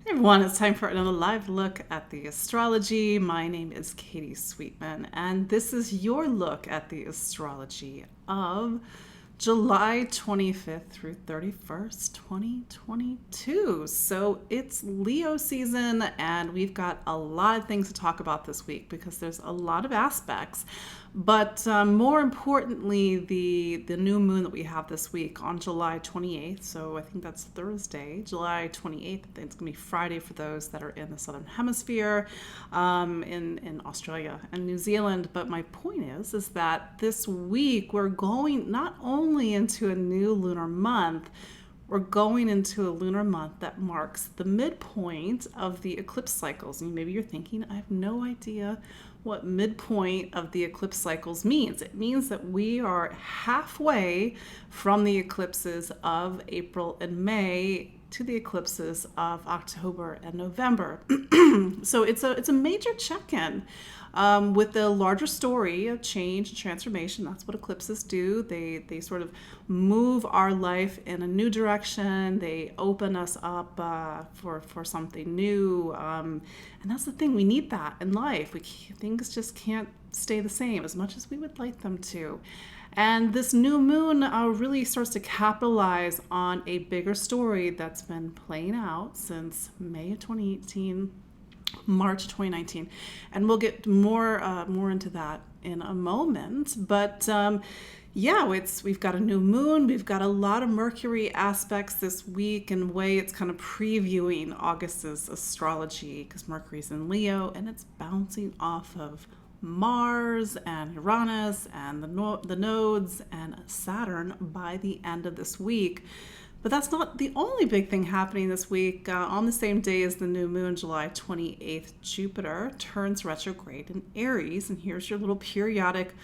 Hey everyone, it's time for another live look at the astrology. My name is Katie Sweetman, and this is your look at the astrology of July 25th through 31st, 2022. So it's Leo season, and we've got a lot of things to talk about this week because there's a lot of aspects. But more importantly, the new moon that we have this week on July 28th, so I think that's Thursday, July 28th. I think it's going to be Friday for those that are in the Southern Hemisphere, in Australia and New Zealand. But my point is that this week we're going not only into a new lunar month, we're going into a lunar month that marks the midpoint of the eclipse cycles. And maybe you're thinking, I have no idea what midpoint of the eclipse cycles means. It means that we are halfway from the eclipses of April and May to the eclipses of October and November. So it's a major check-in with the larger story of change and transformation. That's what eclipses do. They sort of move our life in a new direction. They open us up for something new. And that's the thing. We need that in life. Things just can't stay the same as much as we would like them to. And this new moon really starts to capitalize on a bigger story that's been playing out since May of 2018, March 2019, and we'll get more into that in a moment. But yeah, we've got a new moon. We've got a lot of Mercury aspects this week. In a way, it's kind of previewing August's astrology because Mercury's in Leo and it's bouncing off of Mars and Uranus and the nodes and Saturn by the end of this week. But that's not the only big thing happening this week. On the same day as the new moon, July 28th, Jupiter turns retrograde in Aries. And here's your little periodic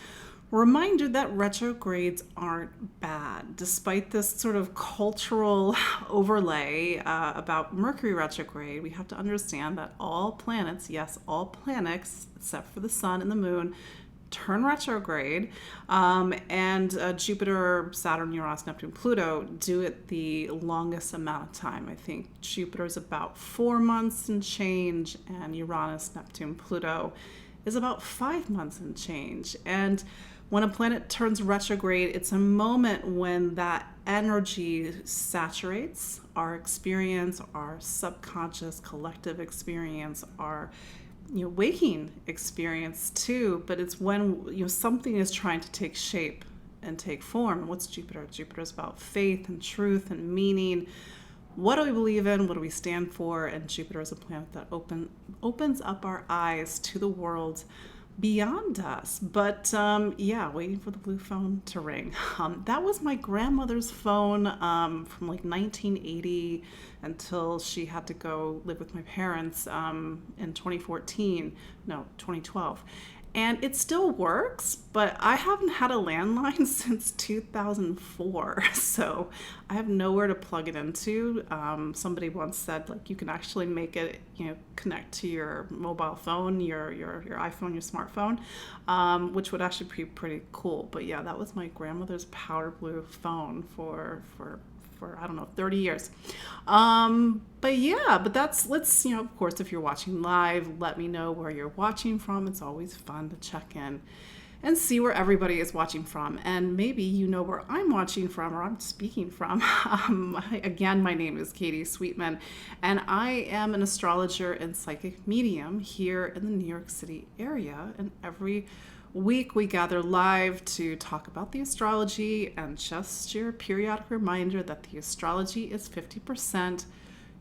reminder that retrogrades aren't bad. Despite this sort of cultural overlay about Mercury retrograde, we have to understand that all planets, yes, all planets, except for the sun and the moon, turn retrograde, and Jupiter, Saturn, Uranus, Neptune, Pluto do it the longest amount of time. I think Jupiter is about 4 months and change, and Uranus, Neptune, Pluto is about 5 months and change. And when a planet turns retrograde, it's a moment when that energy saturates our experience, our subconscious collective experience, our waking experience too. But it's when something is trying to take shape and take form. What's Jupiter? Jupiter is about faith and truth and meaning. What do we believe in? What do we stand for? And Jupiter is a planet that opens up our eyes to the world beyond us. But yeah, waiting for the blue phone to ring. That was my grandmother's phone from like 1980 until she had to go live with my parents in 2012. And it still works, but I haven't had a landline since 2004. So I have nowhere to plug it into. Somebody once said, like, you can actually make it, connect to your mobile phone, your iPhone, your smartphone, which would actually be pretty cool. But yeah, that was my grandmother's powder blue phone for I don't know, 30 years. But yeah, let's, of course, if you're watching live, let me know where you're watching from. It's always fun to check in and see where everybody is watching from. And maybe you know where I'm watching from or I'm speaking from. Again, my name is Katie Sweetman, and I am an astrologer and psychic medium here in the New York City area. And every week we gather live to talk about the astrology, and just your periodic reminder that the astrology is 50%.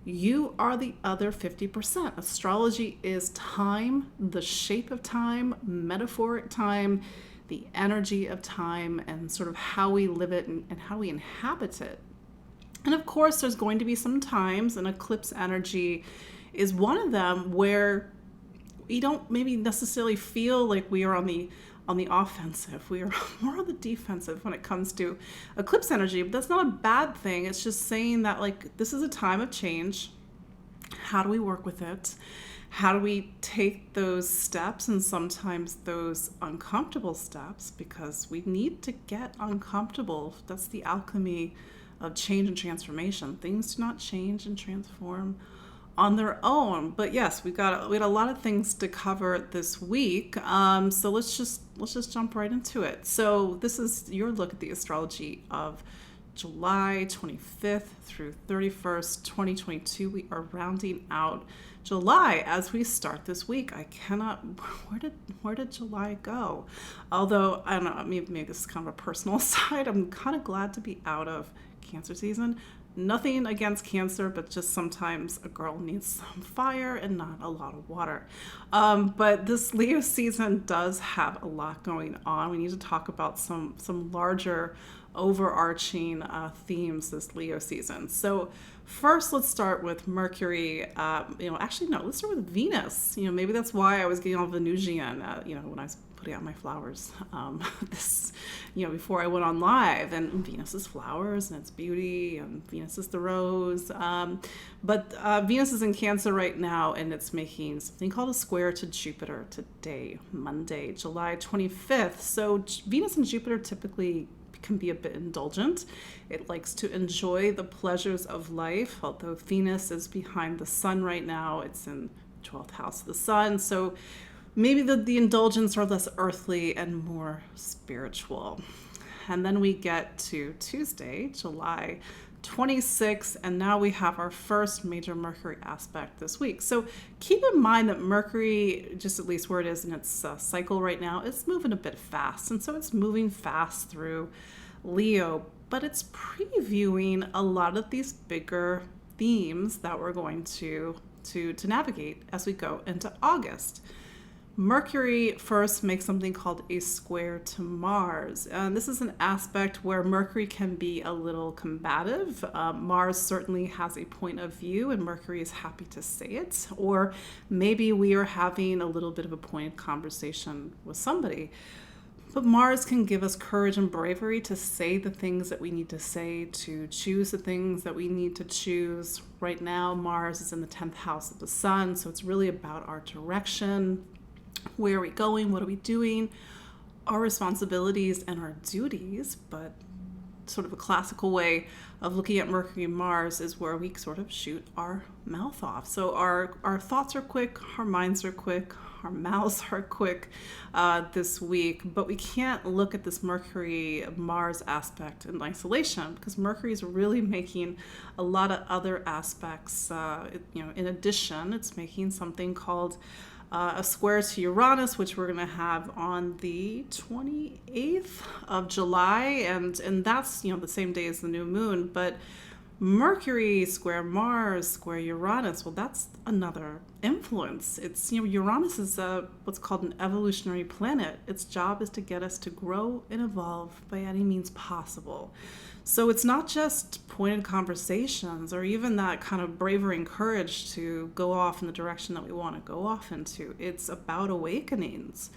You are the other 50%. Astrology is time, the shape of time, metaphoric time, the energy of time, and sort of how we live it and how we inhabit it. And of course, there's going to be some times, and eclipse energy is one of them, where we don't maybe necessarily feel like we are on the offensive. We are more on the defensive when it comes to eclipse energy, but that's not a bad thing. It's just saying that, like, this is a time of change. How do we work with it? How do we take those steps, and sometimes those uncomfortable steps, because we need to get uncomfortable. That's the alchemy of change and transformation. Things do not change and transform on their own. But yes, we had a lot of things to cover this week. So let's just jump right into it. So this is your look at the astrology of July 25th through 31st, 2022. We are rounding out July as we start this week. I cannot, where did July go? Although, I don't know, maybe this is kind of a personal side. I'm kind of glad to be out of Cancer season. Nothing against Cancer, but just sometimes a girl needs some fire and not a lot of water. But this Leo season does have a lot going on. We need to talk about some larger overarching themes this Leo season. So first, let's start with Mercury. Let's start with Venus. Maybe that's why I was getting all Venusian, when I was putting out my flowers before I went on live. And Venus is flowers and it's beauty, and Venus is the rose. But Venus is in Cancer right now, and it's making something called a square to Jupiter today, Monday, July 25th. So Venus and Jupiter typically can be a bit indulgent. It likes to enjoy the pleasures of life, although Venus is behind the sun right now. It's in 12th house of the sun. So maybe the indulgence are less earthly and more spiritual. And then we get to Tuesday, July 26th, and now we have our first major Mercury aspect this week. So keep in mind that Mercury, just at least where it is in its cycle right now, it's moving a bit fast. And so it's moving fast through Leo, but it's previewing a lot of these bigger themes that we're going to navigate as we go into August. Mercury first makes something called a square to Mars. And this is an aspect where Mercury can be a little combative. Mars certainly has a point of view, and Mercury is happy to say it. Or maybe we are having a little bit of a pointed conversation with somebody. But Mars can give us courage and bravery to say the things that we need to say, to choose the things that we need to choose. Right now, Mars is in the 10th house of the sun, so it's really about our direction. Where are we going? What are we doing? Our responsibilities and our duties, but sort of a classical way of looking at Mercury and Mars is where we sort of shoot our mouth off. So our thoughts are quick, our minds are quick, our mouths are quick this week, but we can't look at this Mercury-Mars aspect in isolation because Mercury is really making a lot of other aspects. In addition, it's making something called a square to Uranus, which we're going to have on the 28th of July, and that's the same day as the new moon. But Mercury square Mars square Uranus, well, that's another influence. It's Uranus is what's called an evolutionary planet. Its job is to get us to grow and evolve by any means possible. So it's not just pointed conversations or even that kind of bravery and courage to go off in the direction that we want to go off into. It's about awakenings.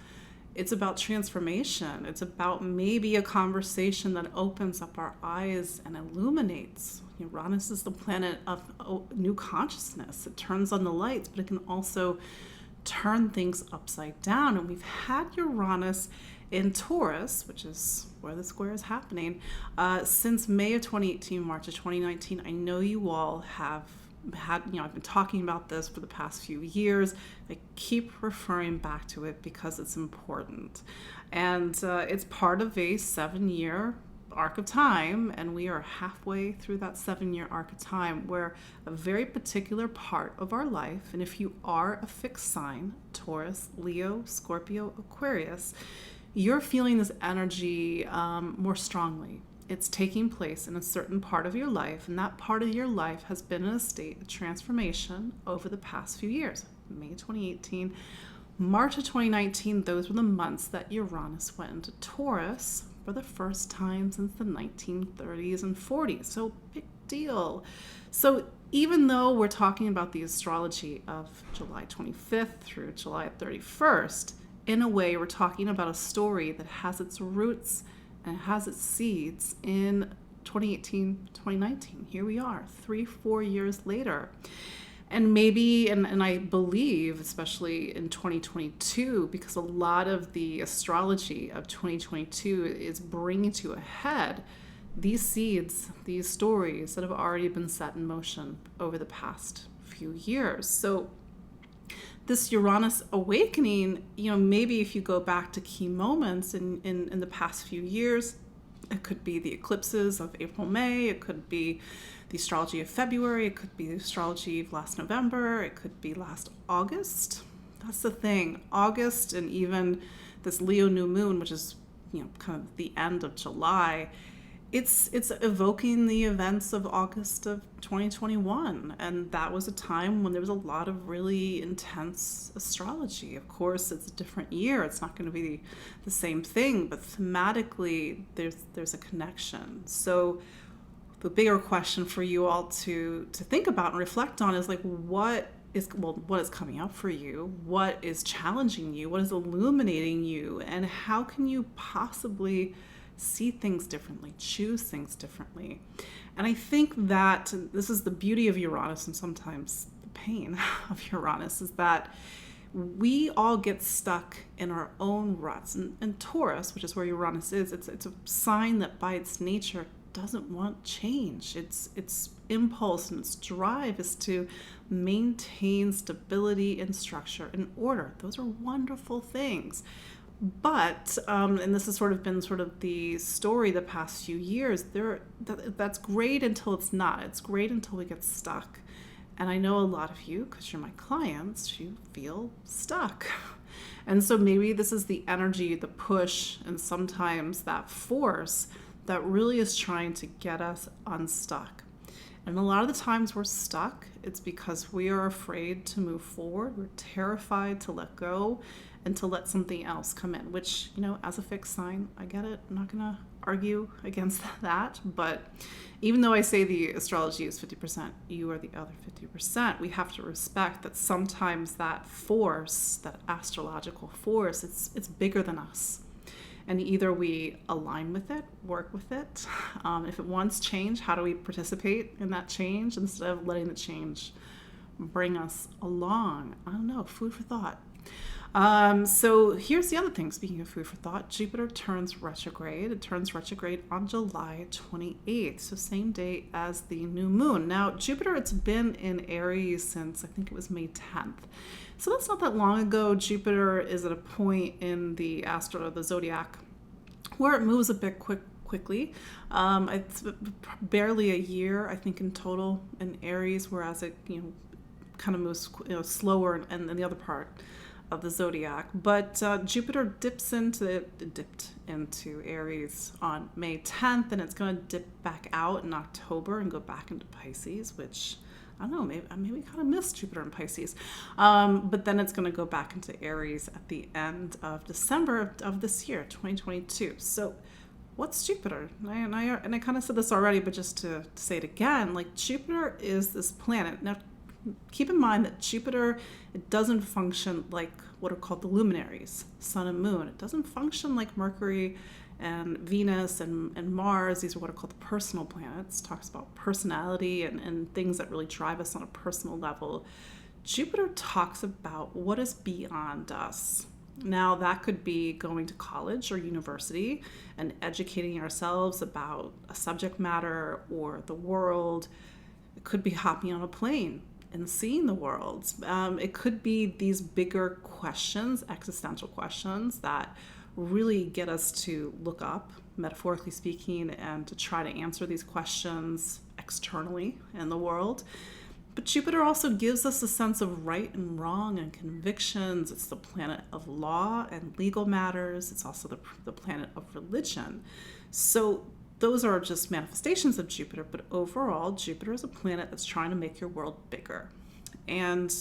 It's about transformation. It's about maybe a conversation that opens up our eyes and illuminates. Uranus is the planet of new consciousness. It turns on the lights, but it can also turn things upside down. And we've had Uranus in Taurus, which is where the square is happening, since May of 2018, March of 2019. I know you all have had, I've been talking about this for the past few years. I keep referring back to it because it's important. And it's part of a 7-year arc of time, and we are halfway through that 7-year arc of time where a very particular part of our life, and if you are a fixed sign, Taurus, Leo, Scorpio, Aquarius, you're feeling this energy more strongly. It's taking place in a certain part of your life, and that part of your life has been in a state of transformation over the past few years. May 2018, March of 2019, those were the months that Uranus went into Taurus for the first time since the 1930s and 40s. So big deal. So even though we're talking about the astrology of July 25th through July 31st, in a way, we're talking about a story that has its roots and has its seeds in 2018, 2019. Here we are, 3-4 years later. And maybe, and I believe, especially in 2022, because a lot of the astrology of 2022 is bringing to a head these seeds, these stories that have already been set in motion over the past few years. So this Uranus awakening, maybe if you go back to key moments in the past few years, it could be the eclipses of April, May, it could be the astrology of February, it could be the astrology of last November, it could be last August. That's the thing. August and even this Leo new moon, which is, kind of the end of July, it's evoking the events of August of 2021. And that was a time when there was a lot of really intense astrology. Of course, it's a different year. It's not going to be the same thing, but thematically, there's a connection. So the bigger question for you all to think about and reflect on is like, what is coming up for you? What is challenging you? What is illuminating you? And how can you possibly see things differently, choose things differently? And I think that this is the beauty of Uranus, and sometimes the pain of Uranus, is that we all get stuck in our own ruts. And Taurus, which is where Uranus is, it's a sign that by its nature doesn't want change. Its impulse and its drive is to maintain stability and structure and order. Those are wonderful things. But, and this has been the story the past few years, that's great until it's not. It's great until we get stuck. And I know a lot of you, because you're my clients, you feel stuck. And so maybe this is the energy, the push, and sometimes that force that really is trying to get us unstuck. And a lot of the times we're stuck, it's because we are afraid to move forward. We're terrified to let go and to let something else come in, which, as a fixed sign, I get it. I'm not going to argue against that. But even though I say the astrology is 50%, you are the other 50%, we have to respect that sometimes that force, that astrological force, it's bigger than us. And either we align with it, work with it. If it wants change, how do we participate in that change instead of letting the change bring us along? I don't know, food for thought. So here's the other thing, speaking of food for thought, Jupiter turns retrograde. It turns retrograde on July 28th, so same day as the new moon. Now, Jupiter, it's been in Aries since, I think it was May 10th. So that's not that long ago. Jupiter is at a point in the zodiac, where it moves a bit quickly. It's barely a year, I think, in total in Aries, whereas it, kind of moves, slower in the other part of the zodiac. But Jupiter dipped into Aries on May 10th, and it's going to dip back out in October and go back into Pisces, which I don't know, maybe kind of missed Jupiter in Pisces. But then it's going to go back into Aries at the end of December of this year, 2022. So what's Jupiter? And I kind of said this already, but just to say it again, like Jupiter is this planet. Now, keep in mind that Jupiter, it doesn't function like what are called the luminaries, Sun and Moon. It doesn't function like Mercury and Venus and Mars. These are what are called the personal planets. It talks about personality and things that really drive us on a personal level. Jupiter talks about what is beyond us. Now, that could be going to college or university and educating ourselves about a subject matter or the world. It could be hopping on a plane and seeing the world. It could be these bigger questions, existential questions that really get us to look up, metaphorically speaking, and to try to answer these questions externally in the world. But Jupiter also gives us a sense of right and wrong and convictions. It's the planet of law and legal matters. It's also the planet of religion. So those are just manifestations of Jupiter, but overall, Jupiter is a planet that's trying to make your world bigger. And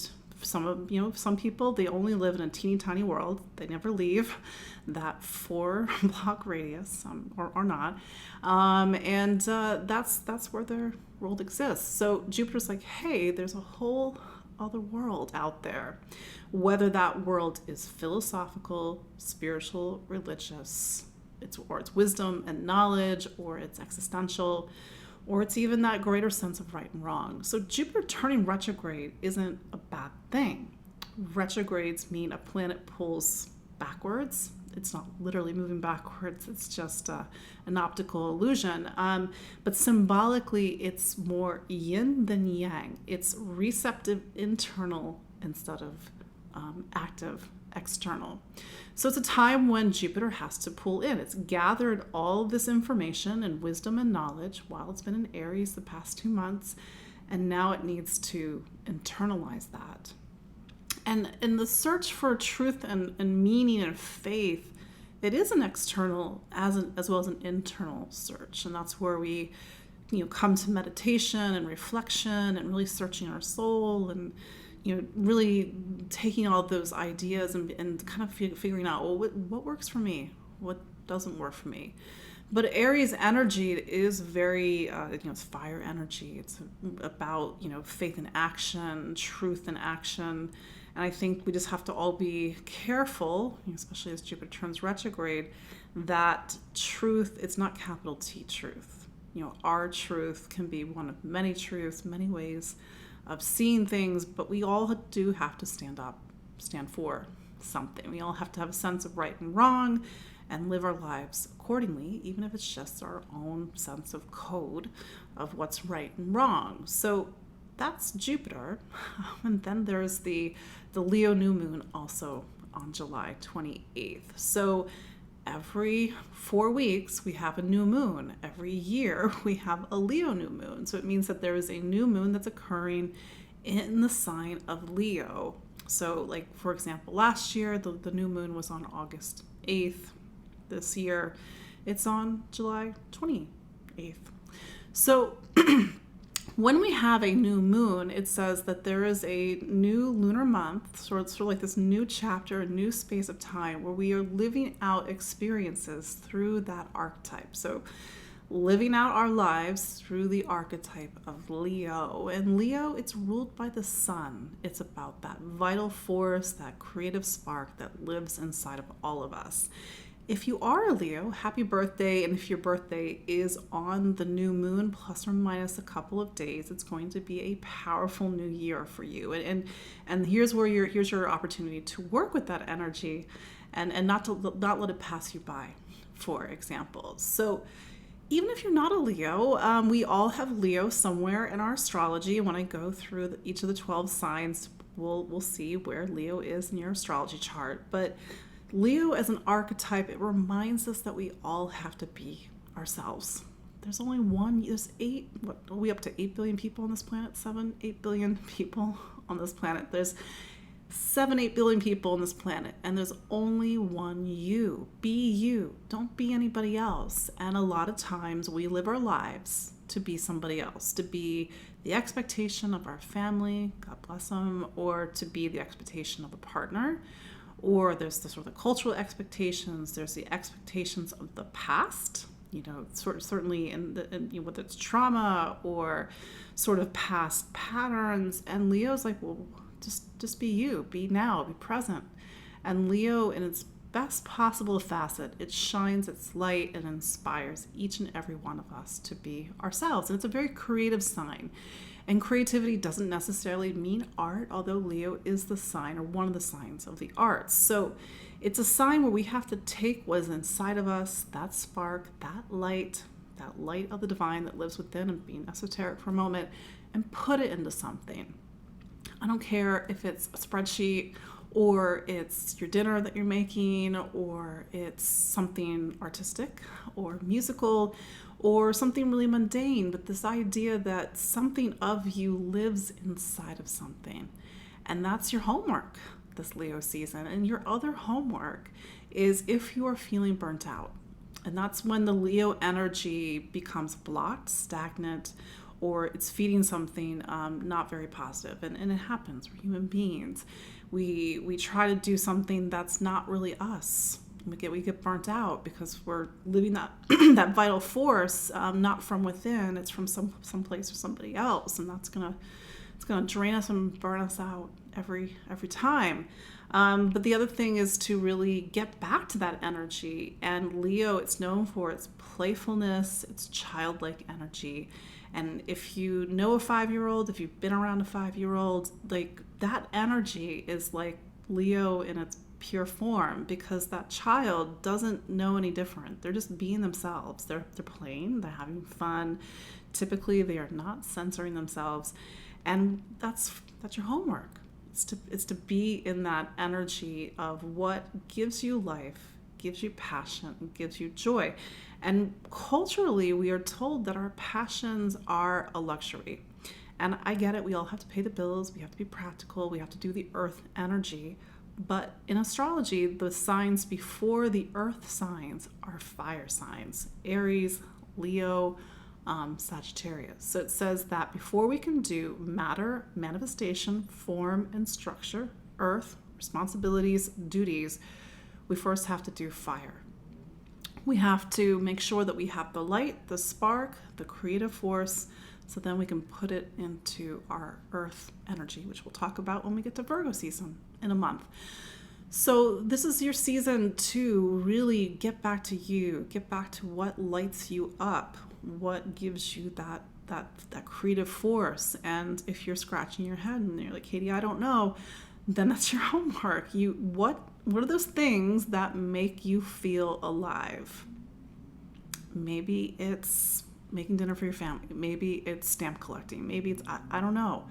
some people, they only live in a teeny tiny world. They never leave that 4-block radius, or not. And that's where their world exists. So Jupiter's like, hey, there's a whole other world out there. Whether that world is philosophical, spiritual, religious, it's wisdom and knowledge, or it's existential, or it's even that greater sense of right and wrong. So Jupiter turning retrograde isn't a bad thing. Retrogrades mean a planet pulls backwards. it's not literally moving backwards. It's just an optical illusion. But symbolically, it's more yin than yang. It's receptive internal instead of active external. So it's a time when Jupiter has to pull in. It's gathered all this information and wisdom and knowledge while it's been in Aries the past 2 months, and now it needs to internalize that. And in the search for truth and meaning and faith, it is an external as well as an internal search. And that's where we come to meditation and reflection and really searching our soul and really taking all those ideas and kind of figuring out, well, what works for me, what doesn't work for me. But Aries energy is very, it's fire energy. It's about, faith in action, truth in action. And I think we just have to all be careful, especially as Jupiter turns retrograde, that truth, it's not capital T truth. Our truth can be one of many truths, many ways of seeing things, but we all do have to stand for something. We all have to have a sense of right and wrong and live our lives accordingly, even if it's just our own sense of code of what's right and wrong. So that's Jupiter. And then there's the Leo new moon also on July 28th. So every 4 weeks we have a new moon. Every year we have a Leo new moon. So it means that there is a new moon that's occurring in the sign of Leo. So like, for example, last year the new moon was on August 8th. This year it's on July 28th. So when we have a new moon, it says that there is a new lunar month, sort of like this new chapter, a new space of time where we are living out experiences through that archetype. So living out our lives through the archetype of Leo. And Leo, it's ruled by the sun. It's about that vital force, that creative spark that lives inside of all of us. If you are a Leo, happy birthday. And if your birthday is on the new moon, plus or minus a couple of days, it's going to be a powerful new year for you. And here's your opportunity to work with that energy and not let it pass you by, for example. So even if you're not a Leo, we all have Leo somewhere in our astrology. When I go through each of the 12 signs, we'll see where Leo is in your astrology chart. But Leo as an archetype, it reminds us that we all have to be ourselves. There's only there's 8, are we up to 8 billion people on this planet? 8 billion people on this planet. There's 8 billion people on this planet, and there's only one you. Be you. Don't be anybody else. And a lot of times we live our lives to be somebody else, to be the expectation of our family, God bless them, or to be the expectation of a partner. Or there's the sort of the cultural expectations. There's the expectations of the past, certainly in whether it's trauma or sort of past patterns. And Leo's like, well, just be you, be now, be present. And Leo, in its best possible facet, it shines its light and inspires each and every one of us to be ourselves. And it's a very creative sign. And creativity doesn't necessarily mean art, although Leo is the sign or one of the signs of the arts. So it's a sign where we have to take what is inside of us, that spark, that light of the divine that lives within, and being esoteric for a moment, and put it into something. I don't care if it's a spreadsheet or it's your dinner that you're making, or it's something artistic or musical, or something really mundane, but this idea that something of you lives inside of something. And that's your homework this Leo season. And your other homework is if you are feeling burnt out. And that's when the Leo energy becomes blocked, stagnant, or it's feeding something not very positive. And it happens. We're human beings. We try to do something that's not really us. We get burnt out because we're living that that vital force, not from within. It's from some place or somebody else, and it's gonna drain us and burn us out every time. But the other thing is to really get back to that energy. And Leo, it's known for its playfulness, its childlike energy. And if you know a 5-year-old, if you've been around a 5-year-old, like that energy is like Leo in its pure form, because that child doesn't know any different. They're just being themselves. They're playing, they're having fun. Typically, they are not censoring themselves. And that's your homework. It's to be in that energy of what gives you life, gives you passion, and gives you joy. And culturally, we are told that our passions are a luxury. And I get it, we all have to pay the bills, we have to be practical, we have to do the earth energy. But in astrology, the signs before the earth signs are fire signs: Aries, Leo, Sagittarius. So it says that before we can do matter, manifestation, form, and structure, earth, responsibilities, duties, we first have to do fire. We have to make sure that we have the light, the spark, the creative force, so then we can put it into our earth energy, which we'll talk about when we get to Virgo season in a month. So this is your season to really get back to you, get back to what lights you up, what gives you that creative force. And if you're scratching your head and you're like, Katie, I don't know, then that's your homework. What are those things that make you feel alive? Maybe it's making dinner for your family. Maybe it's stamp collecting. Maybe it's, I don't know.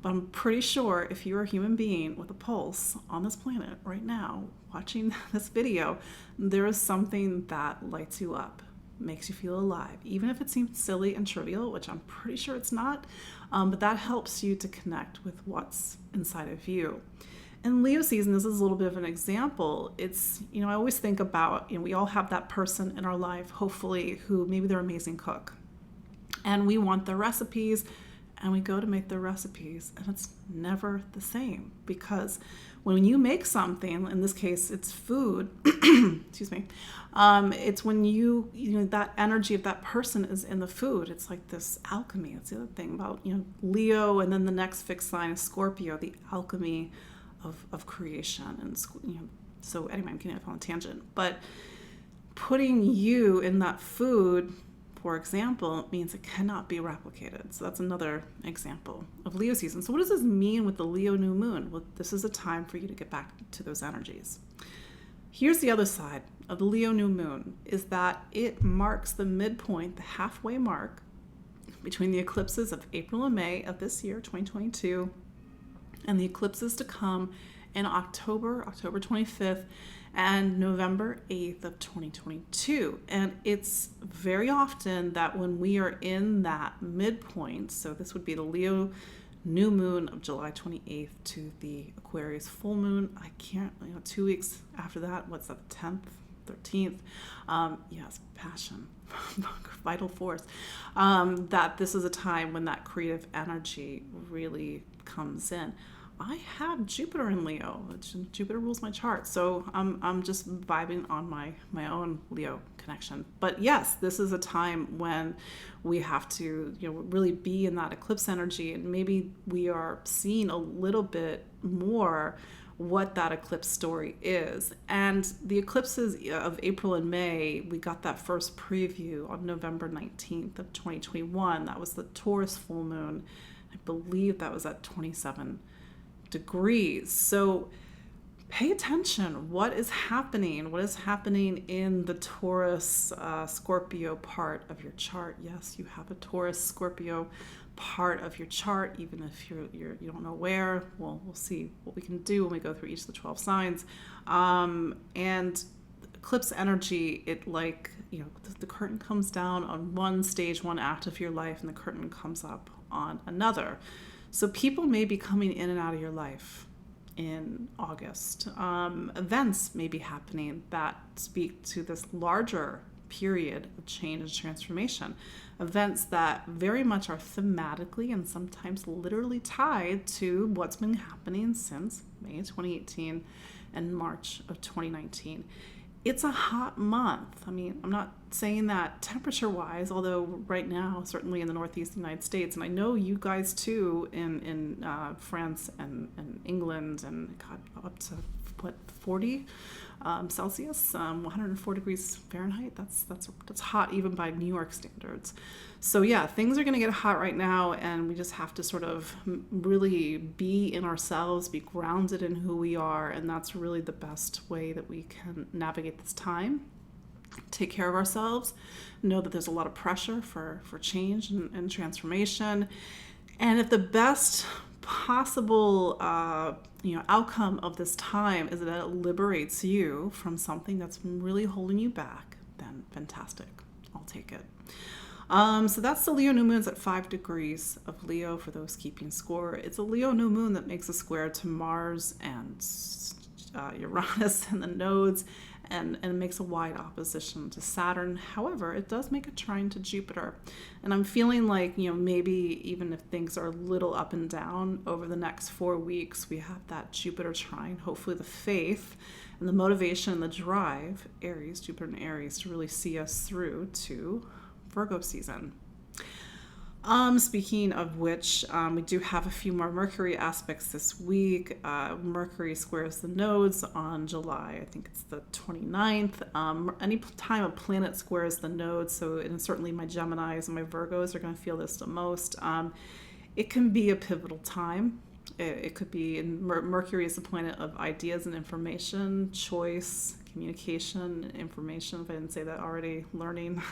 But I'm pretty sure if you're a human being with a pulse on this planet right now, watching this video, there is something that lights you up, makes you feel alive. Even if it seems silly and trivial, which I'm pretty sure it's not, but that helps you to connect with what's inside of you. In Leo season, this is a little bit of an example. It's, I always think about, we all have that person in our life, hopefully, who maybe they're an amazing cook. And we want their recipes, and we go to make their recipes, and it's never the same. Because when you make something, in this case, it's food, excuse me, it's when that energy of that person is in the food. It's like this alchemy. It's the other thing about, Leo, and then the next fixed sign is Scorpio, the alchemy of creation. And so anyway, I'm getting off on a tangent, but putting you in that food, for example, means it cannot be replicated. So that's another example of Leo season. So what does this mean with the Leo new moon? Well, this is a time for you to get back to those energies. Here's the other side of the Leo new moon, is that it marks the midpoint, the halfway mark between the eclipses of April and May of this year, 2022, and the eclipses to come in October 25th, and November 8th of 2022. And it's very often that when we are in that midpoint, so this would be the Leo new moon of July 28th to the Aquarius full moon, 2 weeks after that, what's that, 10th, 13th? Yes, passion, vital force. That this is a time when that creative energy really comes in. I have Jupiter in Leo. Jupiter rules my chart, so I'm just vibing on my own Leo connection. But yes, this is a time when we have to really be in that eclipse energy, and maybe we are seeing a little bit more what that eclipse story is. And the eclipses of April and May, we got that first preview on November 19th of 2021. That was the Taurus full moon. I believe that was at 27 degrees. So pay attention. What is happening? What is happening in the Taurus Scorpio part of your chart? Yes, you have a Taurus Scorpio part of your chart, even if you don't know where. Well, we'll see what we can do when we go through each of the 12 signs. And eclipse energy, the curtain comes down on one stage, one act of your life, and the curtain comes up on another. So people may be coming in and out of your life in August. Events may be happening that speak to this larger period of change and transformation. Events that very much are thematically and sometimes literally tied to what's been happening since May 2018 and March of 2019. It's a hot month. I'm not saying that temperature-wise, although right now, certainly in the Northeast United States, and I know you guys too in France and England, and God, up to what, 40 Celsius, 104 degrees Fahrenheit. That's hot even by New York standards. So yeah, things are going to get hot right now, and we just have to sort of really be in ourselves, be grounded in who we are, and that's really the best way that we can navigate this time. Take care of ourselves, know that there's a lot of pressure for change and transformation, and if the best possible outcome of this time is that it liberates you from something that's been really holding you back, then fantastic. I'll take it. So that's the Leo new moon's at 5 degrees of Leo for those keeping score. It's a Leo new moon that makes a square to Mars and Uranus and the nodes, and makes a wide opposition to Saturn. However, it does make a trine to Jupiter. And I'm feeling like, maybe even if things are a little up and down over the next 4 weeks, we have that Jupiter trine, hopefully the faith and the motivation and the drive, Aries, Jupiter and Aries, to really see us through to Virgo season. Speaking of which, we do have a few more Mercury aspects this week. Mercury squares the nodes on July, I think it's the 29th. Any time a planet squares the nodes, so and certainly my Geminis and my Virgos are going to feel this the most. It can be a pivotal time. It could be, Mercury is the planet of ideas and information, choice, communication, information, if I didn't say that already, learning,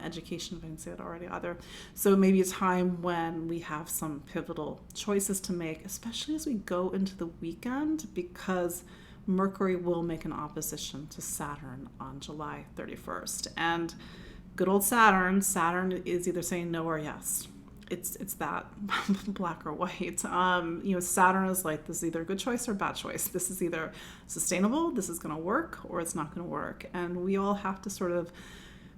education, if I didn't say that already either. So maybe a time when we have some pivotal choices to make, especially as we go into the weekend, because Mercury will make an opposition to Saturn on July 31st. And good old Saturn is either saying no or yes. It's that black or white. Saturn is like, this is either a good choice or a bad choice. This is either sustainable, this is going to work, or it's not going to work. And we all have to sort of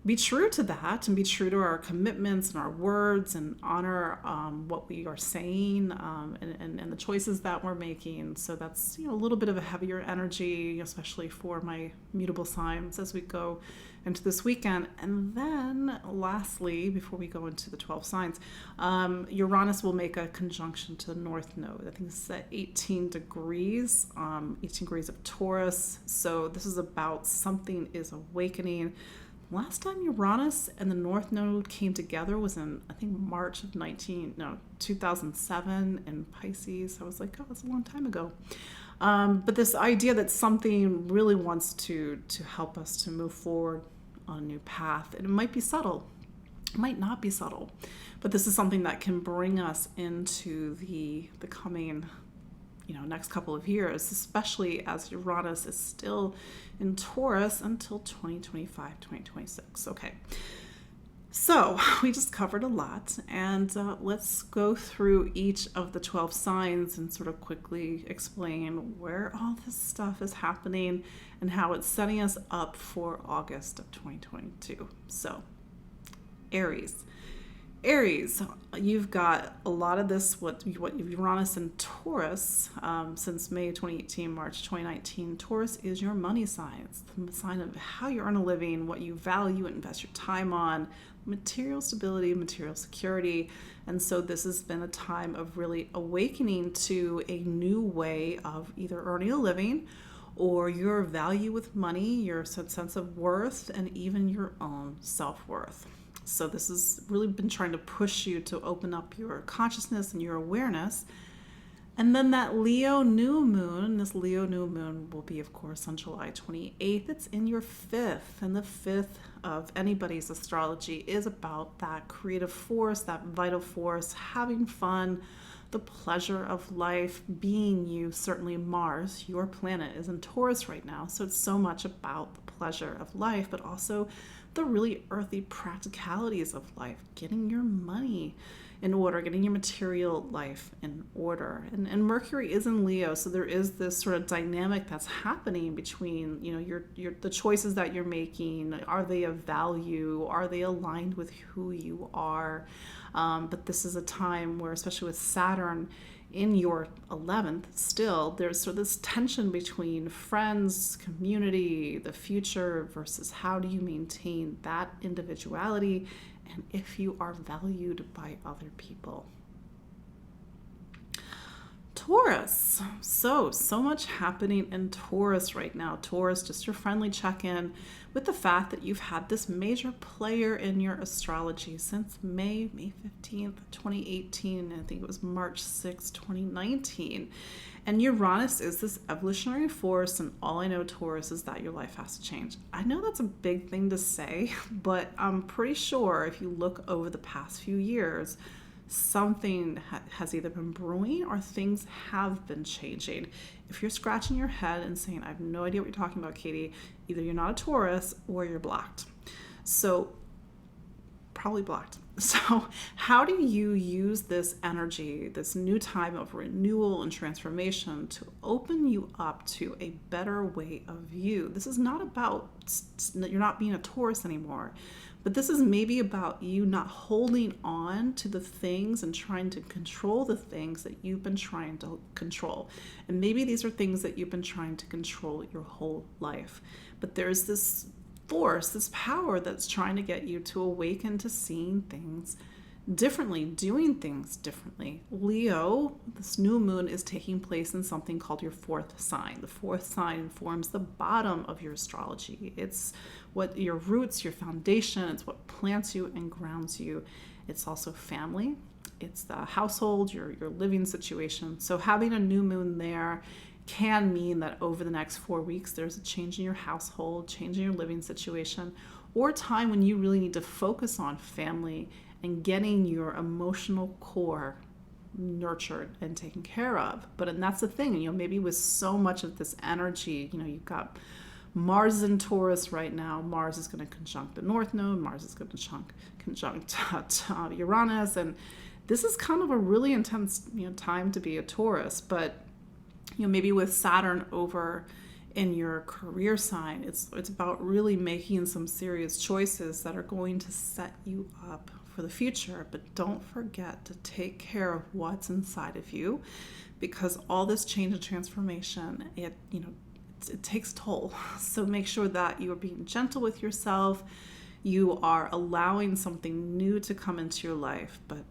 be true to that and be true to our commitments and our words and honor what we are saying and the choices that we're making. So that's a little bit of a heavier energy, especially for my mutable signs as we go into this weekend. And then lastly, before we go into the 12 signs, Uranus will make a conjunction to the North Node. I think it's at 18 degrees of Taurus. So this is about something is awakening. Last time Uranus and the North Node came together was in, I think, March of 2007 in Pisces. I was like, oh, that's a long time ago. But this idea that something really wants to help us to move forward on a new path, and it might be subtle, it might not be subtle, but this is something that can bring us into the coming next couple of years, especially as Uranus is still in Taurus until 2025, 2026. Okay, so we just covered a lot, and let's go through each of the 12 signs and sort of quickly explain where all this stuff is happening and how it's setting us up for August of 2022. So, Aries, you've got a lot of this, what Uranus and Taurus, since May 2018, March 2019. Taurus is your money sign. It's the sign of how you earn a living, what you value and invest your time on, material stability, material security. And so this has been a time of really awakening to a new way of either earning a living or your value with money, your sense of worth, and even your own self-worth. So this has really been trying to push you to open up your consciousness and your awareness. And then that Leo new moon, this Leo new moon will be, of course, on July 28th. It's in your 5th, and the 5th of anybody's astrology is about that creative force, that vital force, having fun, the pleasure of life, being you. Certainly Mars, your planet, is in Taurus right now, so it's so much about the pleasure of life, but also the really earthy practicalities of life, getting your money in order, getting your material life in order. And Mercury is in Leo, so there is this sort of dynamic that's happening between, the choices that you're making. Are they of value? Are they aligned with who you are? But this is a time where, especially with Saturn in your 11th, still, there's sort of this tension between friends, community, the future versus how do you maintain that individuality and if you are valued by other people. Taurus. So much happening in Taurus right now. Taurus, just your friendly check-in with the fact that you've had this major player in your astrology since May 15th, 2018. I think it was March 6th, 2019. And Uranus is this evolutionary force, and all I know, Taurus, is that your life has to change. I know that's a big thing to say, but I'm pretty sure if you look over the past few years, something has either been brewing or things have been changing. If you're scratching your head and saying, I have no idea what you're talking about, Katie, either you're not a Taurus or you're blocked. So, probably blocked. So, how do you use this energy, this new time of renewal and transformation to open you up to a better way of you? This is not about, you're not being a Taurus anymore. But this is maybe about you not holding on to the things and trying to control the things that you've been trying to control. And maybe these are things that you've been trying to control your whole life. But there's this force, this power that's trying to get you to awaken to seeing things differently, doing things differently. Leo, this new moon is taking place in something called your fourth sign. The fourth sign forms the bottom of your astrology. It's what your roots, your foundation, it's what plants you and grounds you. It's also family. It's the household, your living situation. So having a new moon there can mean that over the next 4 weeks, there's a change in your household, change in your living situation, or a time when you really need to focus on family and getting your emotional core nurtured and taken care of. And that's the thing, maybe with so much of this energy, you've got Mars in Taurus right now. Mars is going to conjunct the North Node. Mars is going to conjunct Uranus. And this is kind of a really intense, time to be a Taurus. But, maybe with Saturn over in your career sign, it's about really making some serious choices that are going to set you up for the future. But don't forget to take care of what's inside of you, because all this change and transformation, it takes toll. So make sure that you are being gentle with yourself. You are allowing something new to come into your life. But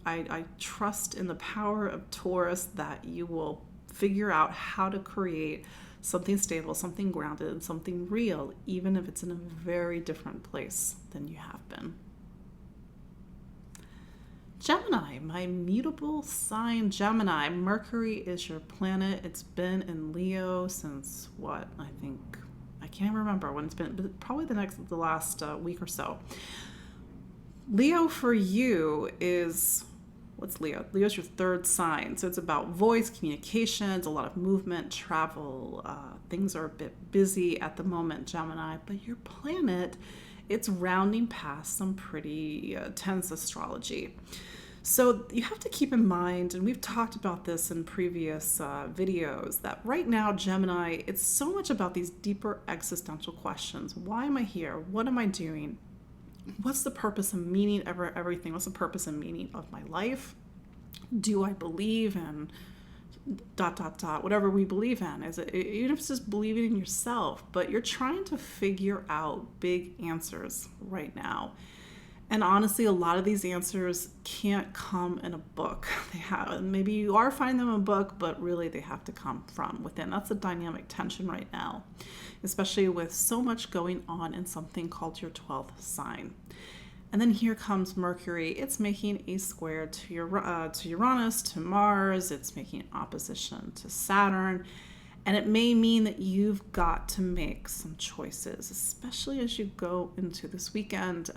I trust in the power of Taurus that you will figure out how to create something stable, something grounded, and something real, even if it's in a very different place than you have been. Gemini, my mutable sign Gemini. Mercury is your planet. It's been in Leo since I can't even remember when it's been, but probably the last week or so. Leo for you is, what's Leo? Leo's your third sign. So it's about voice, communications, a lot of movement, travel. Things are a bit busy at the moment, Gemini, but your planet, it's rounding past some pretty tense astrology. So you have to keep in mind, and we've talked about this in previous videos, that right now, Gemini, it's so much about these deeper existential questions. Why am I here? What am I doing? What's the purpose and meaning of everything? What's the purpose and meaning of my life? Do I believe in ... whatever we believe in? Is it, even if it's just believing in yourself, but you're trying to figure out big answers right now. And honestly, a lot of these answers can't come in a book. Maybe you are finding them in a book, but really they have to come from within. That's a dynamic tension right now, especially with so much going on in something called your 12th sign. And then here comes Mercury. It's making a square to Uranus, to Mars. It's making an opposition to Saturn. And it may mean that you've got to make some choices, especially as you go into this weekend.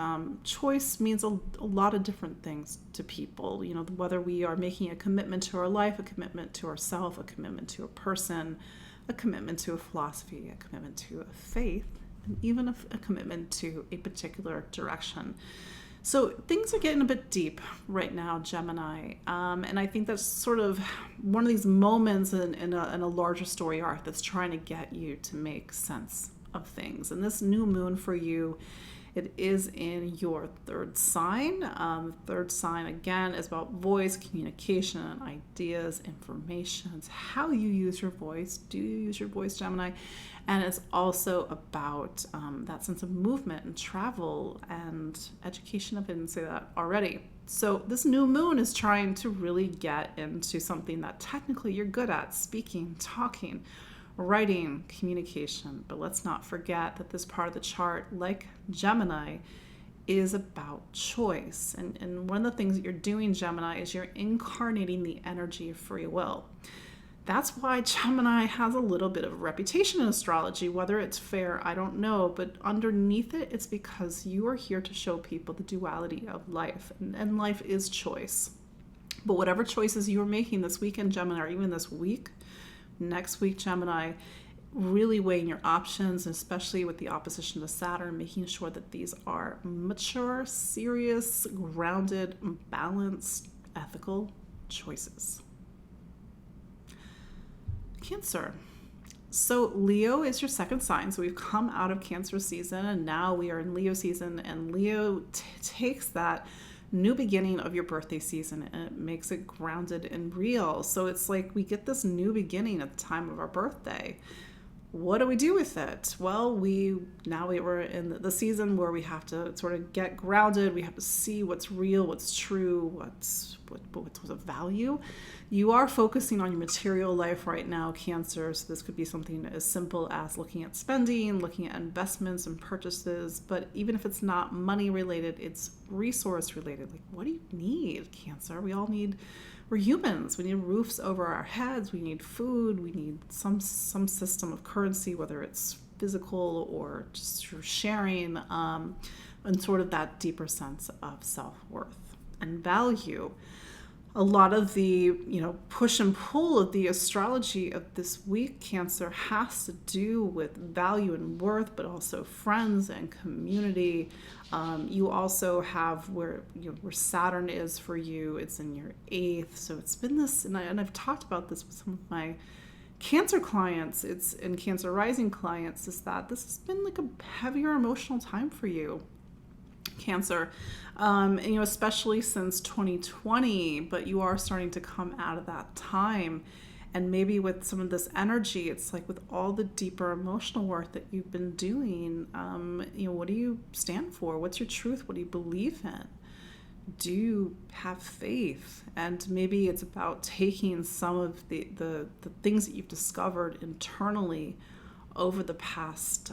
Choice means a lot of different things to people. Whether we are making a commitment to our life, a commitment to ourselves, a commitment to a person, a commitment to a philosophy, a commitment to a faith, and even a commitment to a particular direction. So things are getting a bit deep right now, Gemini. And I think that's sort of one of these moments in a larger story arc that's trying to get you to make sense of things. And this new moon for you It is in your third sign. Third sign, again, is about voice, communication, ideas, information. It's how you use your voice. Do you use your voice, Gemini? And it's also about that sense of movement and travel and education, if I didn't say that already. So this new moon is trying to really get into something that technically you're good at: speaking, talking, writing, communication. But let's not forget that this part of the chart, like Gemini, is about choice. And one of the things that you're doing, Gemini, is you're incarnating the energy of free will. That's why Gemini has a little bit of a reputation in astrology. Whether it's fair, I don't know, but underneath it, it's because you are here to show people the duality of life, and life is choice. But whatever choices you are making this weekend, Gemini, or even this week, next week, Gemini, really weighing your options, especially with the opposition to Saturn, making sure that these are mature, serious, grounded, balanced, ethical choices. Cancer. So Leo is your second sign. So we've come out of Cancer season and now we are in Leo season, and Leo takes that new beginning of your birthday season and it makes it grounded and real. So it's like we get this new beginning at the time of our birthday. What do we do with it? Well, we were in the season where we have to sort of get grounded. We have to see what's real, what's true, what's of value. You are focusing on your material life right now, Cancer. So this could be something as simple as looking at spending, looking at investments and purchases. But even if it's not money related, it's resource related. Like, what do you need, Cancer? We're humans. We need roofs over our heads. We need food. We need some system of currency, whether it's physical or just sharing, and sort of that deeper sense of self-worth and value. A lot of the push and pull of the astrology of this week, Cancer, has to do with value and worth, but also friends and community. You also have where Saturn is for you. It's in your 8th. So it's been this, and I've talked about this with some of my Cancer clients, it's in Cancer rising clients, is that this has been like a heavier emotional time for you, Cancer, and especially since 2020, but you are starting to come out of that time. And maybe with some of this energy, it's like with all the deeper emotional work that you've been doing, what do you stand for? What's your truth? What do you believe in? Do you have faith? And maybe it's about taking some of the things that you've discovered internally over the past,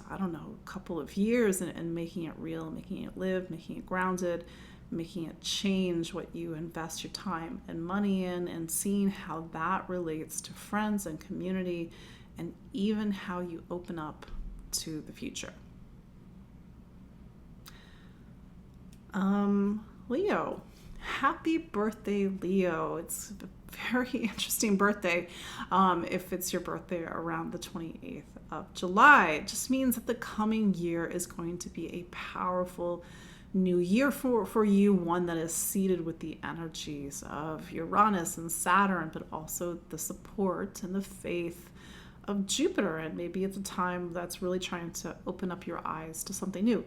couple of years and making it real, making it live, making it grounded, making it change what you invest your time and money in, and seeing how that relates to friends and community, and even how you open up to the future. Leo. Happy birthday, Leo. It's a very interesting birthday. If it's your birthday around the 28th of July, it just means that the coming year is going to be a powerful new year for you, one that is seated with the energies of Uranus and Saturn, but also the support and the faith of Jupiter. And maybe it's a time that's really trying to open up your eyes to something new.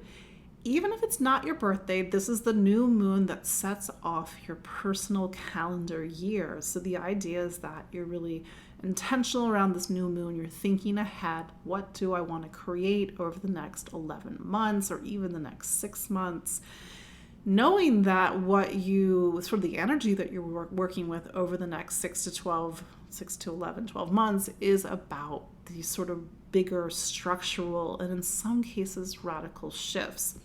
Even if it's not your birthday, this is the new moon that sets off your personal calendar year. So the idea is that you're really intentional around this new moon. You're thinking ahead. What do I want to create over the next 11 months or even the next 6 months? Knowing that sort of the energy that you're working with over the next 6 to 12 months is about these sort of bigger structural and in some cases radical shifts.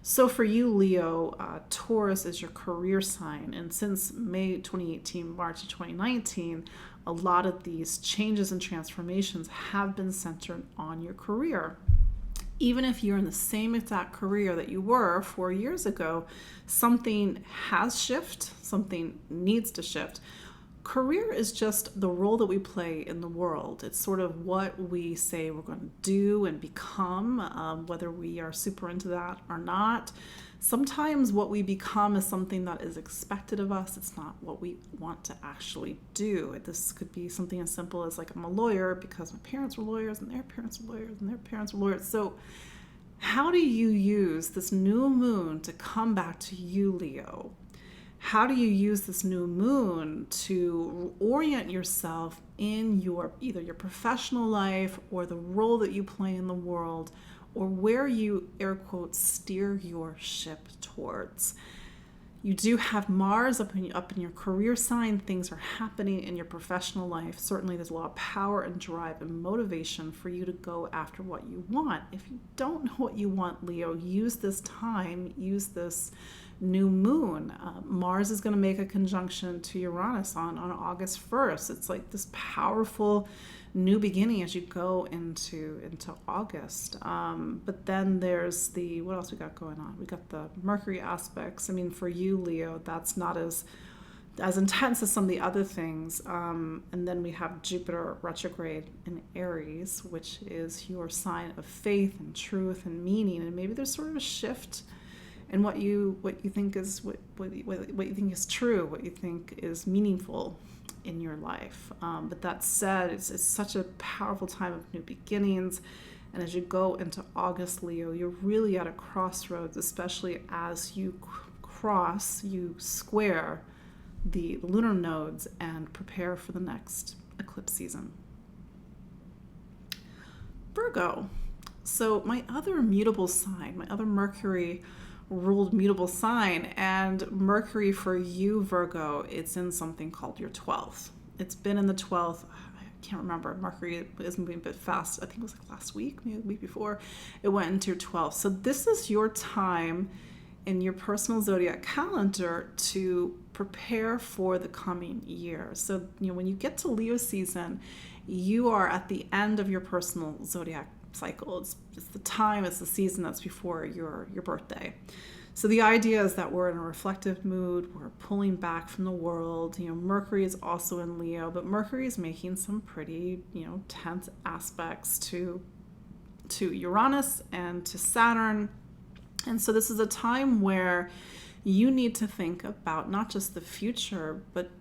So for you, Leo, Taurus is your career sign. And since May 2018, March of 2019, a lot of these changes and transformations have been centered on your career. Even if you're in the same exact career that you were 4 years ago, something has shifted, something needs to shift. Career is just the role that we play in the world. It's sort of what we say we're going to do and become, whether we are super into that or not. Sometimes what we become is something that is expected of us. It's not what we want to actually do. This could be something as simple as like, I'm a lawyer because my parents were lawyers and their parents were lawyers and their parents were lawyers. So How do you use this new moon to come back to you, Leo? How do you use this new moon to orient yourself in either your professional life or the role that you play in the world, or where you, air quotes, steer your ship towards? You do have Mars up in your career sign. Things are happening in your professional life. Certainly there's a lot of power and drive and motivation for you to go after what you want. If you don't know what you want, Leo, use this time, use this new moon. Mars is going to make a conjunction to Uranus on August 1st. It's like this powerful new beginning as you go into August. But then there's what else we got going on? We got the Mercury aspects. I mean, for you, Leo, that's not as intense as some of the other things. And then we have Jupiter retrograde in Aries, which is your sign of faith and truth and meaning. And maybe there's sort of a shift in what you think is what you think is true, what you think is meaningful in your life. But that said, it's such a powerful time of new beginnings. And as you go into August, Leo, you're really at a crossroads, especially as you square the lunar nodes and prepare for the next eclipse season. Virgo. So my other mutable sign, my other Mercury ruled mutable sign, and Mercury for you, Virgo, it's in something called your 12th. It's been in the 12th. I can't remember. Mercury is moving a bit fast. I think it was like last week, maybe the week before. It went into your 12th. So this is your time in your personal zodiac calendar to prepare for the coming year. So, when you get to Leo season, you are at the end of your personal zodiac cycle. It's the season that's before your birthday. So the idea is that we're in a reflective mood, we're pulling back from the world. Mercury is also in Leo, but Mercury is making some pretty, tense aspects to Uranus and to Saturn. And so this is a time where you need to think about not just the future, but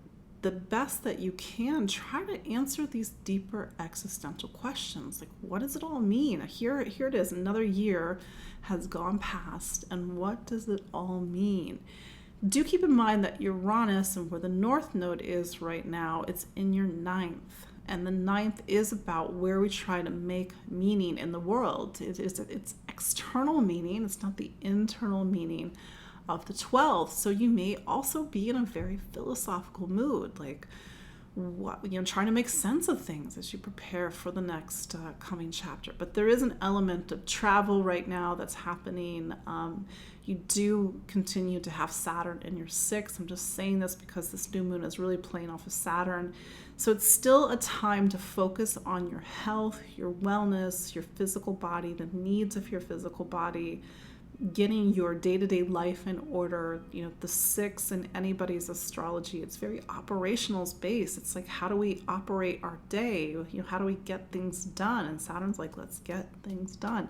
the best that you can try to answer these deeper existential questions. Like, what does it all mean? Here it is. Another year has gone past, and what does it all mean? Do keep in mind that Uranus, and where the North Node is right now, it's in your 9th. And the 9th is about where we try to make meaning in the world. It's external meaning. It's not the internal meaning of the 12th. So you may also be in a very philosophical mood, like trying to make sense of things as you prepare for the next coming chapter. But there is an element of travel right now that's happening. You do continue to have Saturn in your 6th. I'm just saying this because this new moon is really playing off of Saturn. So it's still a time to focus on your health, your wellness, your physical body, the needs of your physical body, getting your day-to-day life in order. The 6 in anybody's astrology, it's very operational based. It's like, how do we operate our day? How do we get things done? And Saturn's like, let's get things done.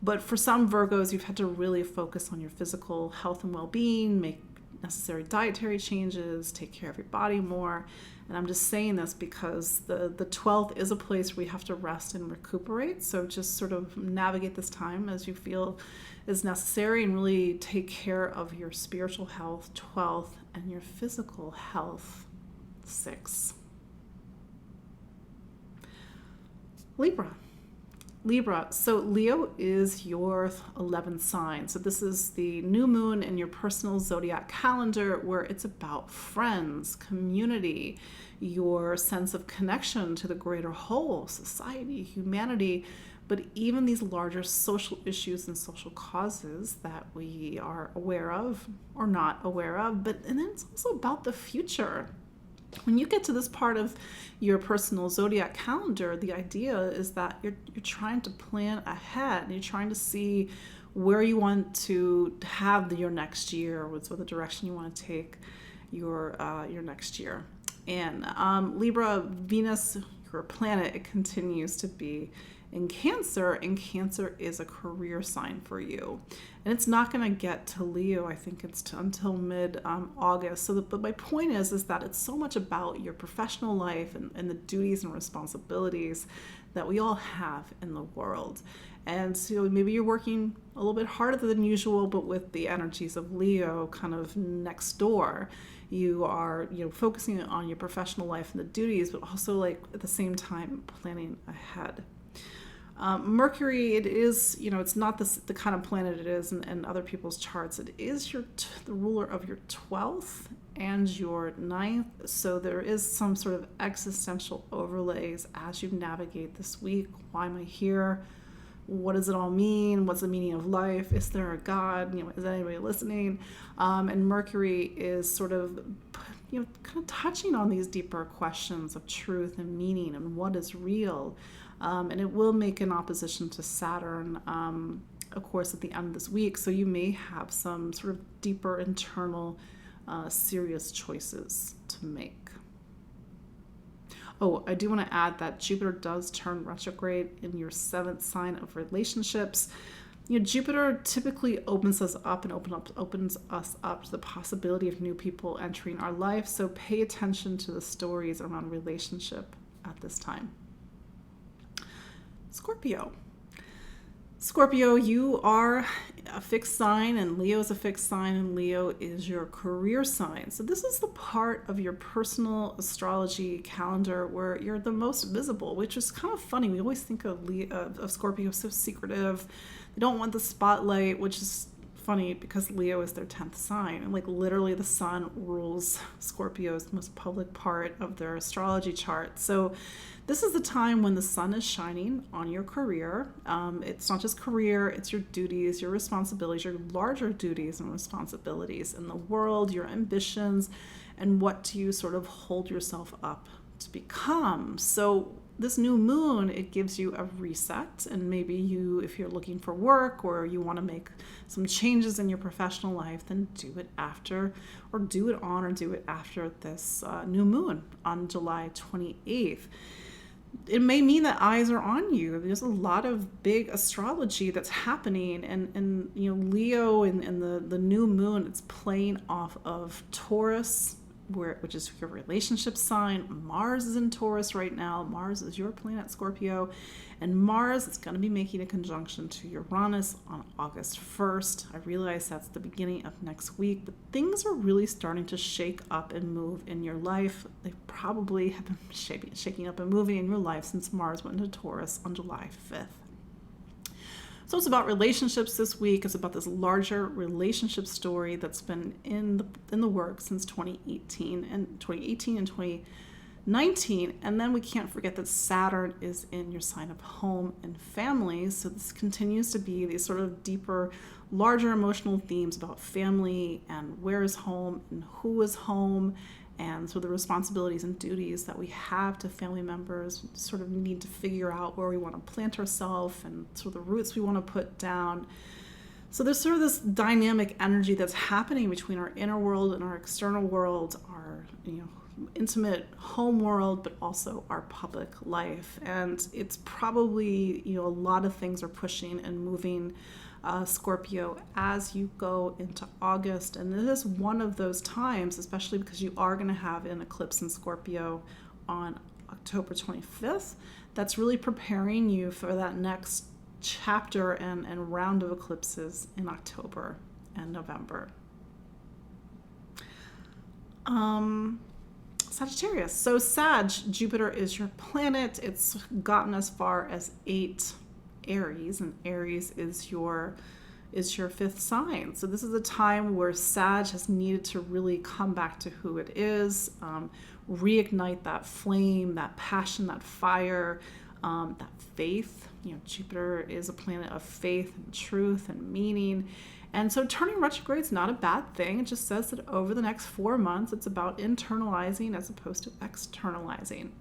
But for some Virgos, you've had to really focus on your physical health and well-being, make necessary dietary changes, take care of your body more. And I'm just saying this because the 12th is a place where you have to rest and recuperate. So just sort of navigate this time as you feel is necessary, and really take care of your spiritual health, 12th, and your physical health, 6. Libra. So Leo is your 11th sign. So this is the new moon in your personal zodiac calendar, where it's about friends, community, your sense of connection to the greater whole, society, humanity, but even these larger social issues and social causes that we are aware of or not aware of. And then it's also about the future. When you get to this part of your personal zodiac calendar, the idea is that you're trying to plan ahead. You're trying to see where you want to have your next year, what the direction you want to take your next year. And Libra, Venus, your planet, it continues to be in Cancer, and Cancer is a career sign for you. And it's not going to get to Leo, I think it's until mid-August. But my point is that it's so much about your professional life and the duties and responsibilities that we all have in the world. And so maybe you're working a little bit harder than usual, but with the energies of Leo kind of next door. You are, focusing on your professional life and the duties, but also like at the same time planning ahead. Mercury, it is, it's not the kind of planet it is in other people's charts. It is the ruler of your 12th and your 9th. So there is some sort of existential overlays as you navigate this week. Why am I here? What does it all mean? What's the meaning of life? Is there a God? Is anybody listening? And Mercury is sort of, kind of touching on these deeper questions of truth and meaning and what is real. And it will make an opposition to Saturn, of course, at the end of this week. So you may have some sort of deeper internal, serious choices to make. Oh, I do want to add that Jupiter does turn retrograde in your 7th sign of relationships. Jupiter typically opens us up and opens us up to the possibility of new people entering our life. So pay attention to the stories around relationship at this time. Scorpio, you are a fixed sign, and Leo is a fixed sign, and Leo is your career sign. So this is the part of your personal astrology calendar where you're the most visible, which is kind of funny. We always think of Scorpio so secretive. They don't want the spotlight, which is funny because Leo is their 10th sign, and like literally the sun rules Scorpio's most public part of their astrology chart. So this is the time when the sun is shining on your career. It's not just career, it's your duties, your responsibilities, your larger duties and responsibilities in the world, your ambitions, and what do you sort of hold yourself up to become. So this new moon, it gives you a reset, and maybe if you're looking for work or you want to make some changes in your professional life, then do it after, or do it on, or do it after this new moon on July 28th. It may mean that eyes are on you. There's a lot of big astrology that's happening, and Leo and the new moon, it's playing off of Taurus, which is your relationship sign. Mars is in Taurus right now. Mars is your planet, Scorpio. And Mars is going to be making a conjunction to Uranus on August 1st. I realize that's the beginning of next week, but things are really starting to shake up and move in your life. They probably have been shaking up and moving in your life since Mars went into Taurus on July 5th. So it's about relationships this week. It's about this larger relationship story that's been in the works since 2018 and 2019. And then we can't forget that Saturn is in your sign of home and family. So this continues to be these sort of deeper, larger emotional themes about family and where is home and who is home, and so the responsibilities and duties that we have to family members. We sort of need to figure out where we want to plant ourselves and sort of the roots we want to put down. So there's sort of this dynamic energy that's happening between our inner world and our external world, our intimate home world, but also our public life. And it's probably, a lot of things are pushing and moving Scorpio as you go into August. And it is one of those times, especially because you are going to have an eclipse in Scorpio on October 25th, that's really preparing you for that next chapter and round of eclipses in October and November. Sagittarius. So Jupiter is your planet. It's gotten as far as 8 Aries, and Aries is your 5th sign. So this is a time where Sag has needed to really come back to who it is, reignite that flame, that passion, that fire, that faith. Jupiter is a planet of faith and truth and meaning. And so turning retrograde is not a bad thing. It just says that over the next 4 months, it's about internalizing as opposed to externalizing.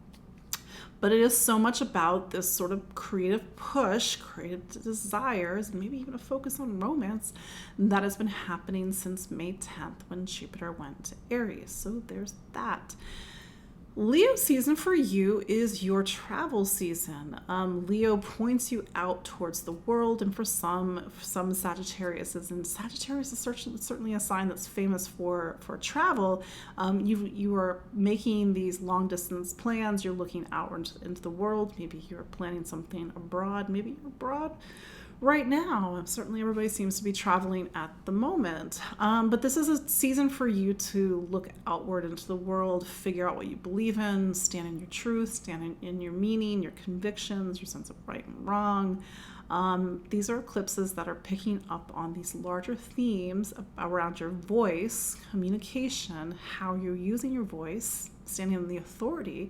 But it is so much about this sort of creative push, creative desires, and maybe even a focus on romance that has been happening since May 10th when Jupiter went to Aries. So there's that. Leo season for you is your travel season. Leo points you out towards the world, and for some Sagittarius is, and Sagittarius is certainly a sign that's famous for travel. You are making these long distance plans. You're looking out into the world. Maybe you're planning something abroad. Maybe you're abroad right now. Certainly everybody seems to be traveling at the moment. But this is a season for you to look outward into the world, figure out what you believe in, stand in your truth, stand in your meaning, your convictions, your sense of right and wrong. These are eclipses that are picking up on these larger themes around your voice, communication, how you're using your voice, standing in the authority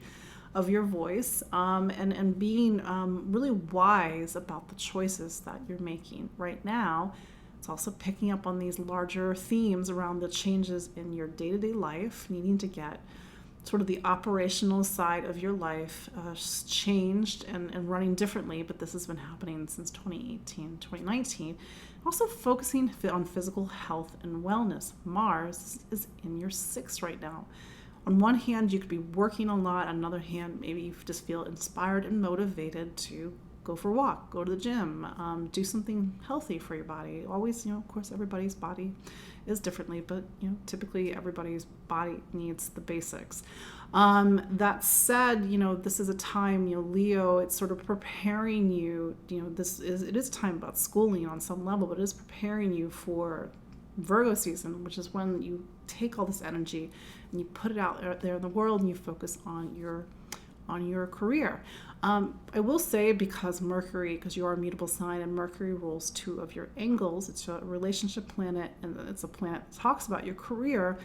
of your voice, and being really wise about the choices that you're making right now. It's also picking up on these larger themes around the changes in your day-to-day life, needing to get sort of the operational side of your life changed and running differently, but this has been happening since 2018, 2019. Also focusing on physical health and wellness. Mars is in your 6th right now. On one hand, you could be working a lot. On another hand, maybe you just feel inspired and motivated to go for a walk, go to the gym, do something healthy for your body. Always, of course, everybody's body is differently, but, typically everybody's body needs the basics. That said, this is a time, Leo, it's sort of preparing you, it is time about schooling on some level, but it is preparing you for Virgo season, which is when you take all this energy and you put it out there in the world and you focus on your career. I will say, because you are a mutable sign and Mercury rules 2 of your angles, it's a relationship planet and it's a planet that talks about your career.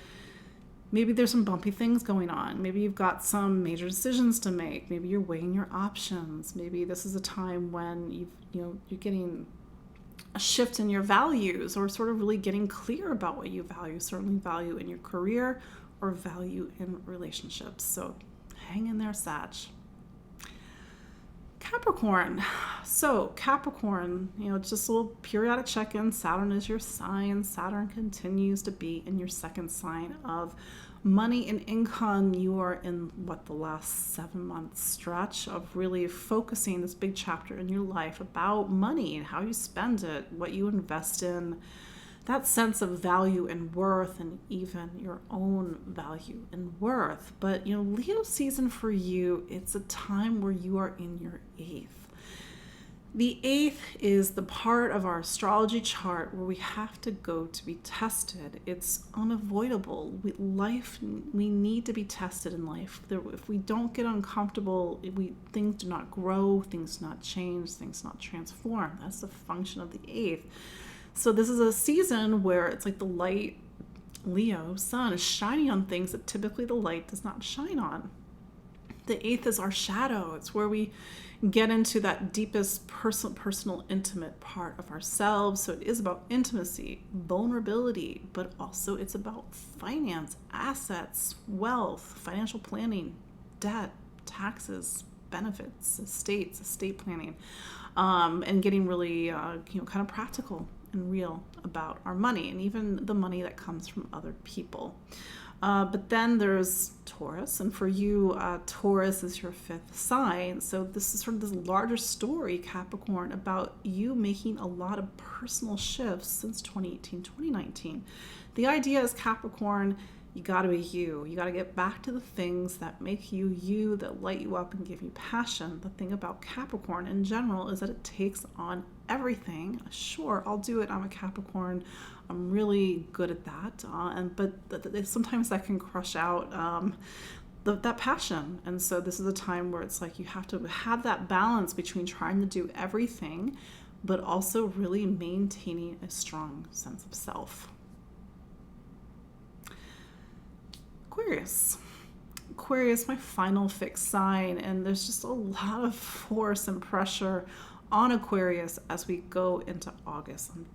Maybe there's some bumpy things going on. Maybe you've got some major decisions to make. Maybe you're weighing your options. Maybe this is a time when you're getting a shift in your values, or sort of really getting clear about what you value, certainly value in your career or value in relationships. So hang in there, Sag. Capricorn. So Capricorn, just a little periodic check-in. Saturn is your sign. Saturn continues to be in your 2nd sign of money and income. You are in the last 7-month stretch of really focusing this big chapter in your life about money and how you spend it, what you invest in, that sense of value and worth, and even your own value and worth. But, Leo season for you, it's a time where you are in your 8th. The 8th is the part of our astrology chart where we have to go to be tested. It's unavoidable. We need to be tested in life. If we don't get uncomfortable, things do not grow, things do not change, things do not transform. That's the function of the 8th. So this is a season where it's like the light Leo sun is shining on things that typically the light does not shine on. The 8th is our shadow. It's where we get into that deepest personal, intimate part of ourselves. So it is about intimacy, vulnerability, but also it's about finance, assets, wealth, financial planning, debt, taxes, benefits, estate planning, and getting really, kind of practical and real about our money, and even the money that comes from other people. But then there's Taurus, and for you, Taurus is your 5th sign. So this is sort of this larger story, Capricorn, about you making a lot of personal shifts since 2018, 2019. The idea is, Capricorn, you got to be you. You got to get back to the things that make you you, that light you up and give you passion. The thing about Capricorn in general is that it takes on everything. Sure, I'll do it. I'm a Capricorn. I'm really good at that. But sometimes that can crush out that passion. And so this is a time where it's like you have to have that balance between trying to do everything, but also really maintaining a strong sense of self. Aquarius, my final fixed sign, and there's just a lot of force and pressure on Aquarius as we go into August. I'm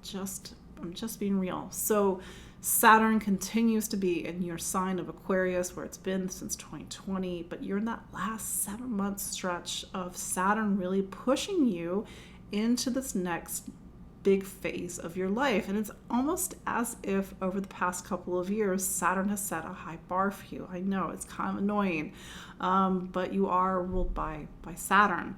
just being real. So Saturn continues to be in your sign of Aquarius, where it's been since 2020, but you're in that last 7-month stretch of Saturn really pushing you into this next big phase of your life. And it's almost as if over the past couple of years, Saturn has set a high bar for you. I know it's kind of annoying, but you are ruled by Saturn.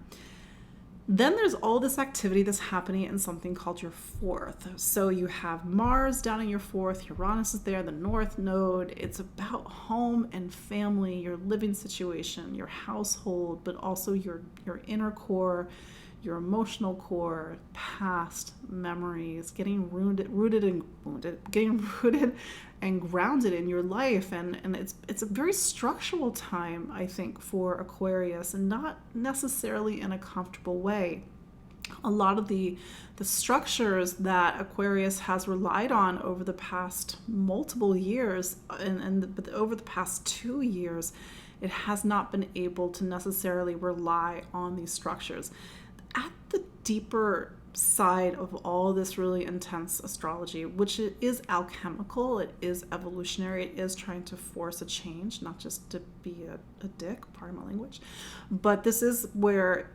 Then there's all this activity that's happening in something called your fourth. So you have Mars down in your fourth, Uranus is there, the North Node. It's about home and family, your living situation, your household, but also your inner core, your emotional core, past memories, getting rooted and grounded in your life. And it's a very structural time, I think, for Aquarius, and not necessarily in a comfortable way. A lot of the structures that Aquarius has relied on over the past multiple years, but over the past 2 years, it has not been able to necessarily rely on these structures. At the deeper side of all this really intense astrology, which is alchemical, it is evolutionary, it is trying to force a change, not just to be a dick, pardon my language, but this is where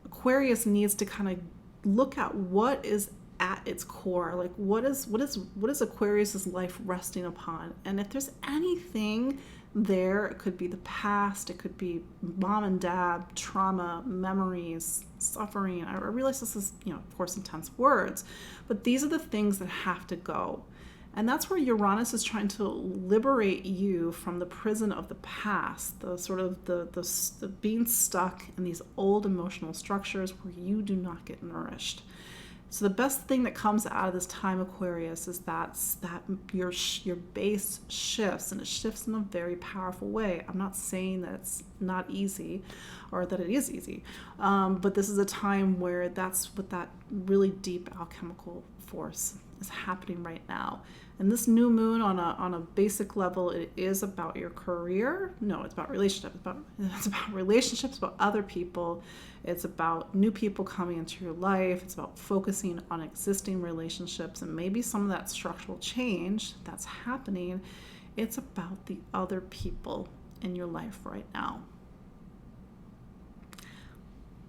Aquarius needs to kind of look at what is at its core, like what is Aquarius's life resting upon. And if there's anything there, it could be the past, it could be mom and dad, trauma, memories, suffering. I realize this is, of course, intense words, but these are the things that have to go. And that's where Uranus is trying to liberate you from the prison of the past, the sort of the being stuck in these old emotional structures where you do not get nourished. So the best thing that comes out of this time, Aquarius, is that your base shifts, and it shifts in a very powerful way. I'm not saying that it's not easy or that it is easy, but this is a time where that's what that really deep alchemical force is happening right now. And this new moon on a basic level, it is about your career. No, it's about relationships. It's about relationships, about other people. It's about new people coming into your life. It's about focusing on existing relationships and maybe some of that structural change that's happening. It's about the other people in your life right now.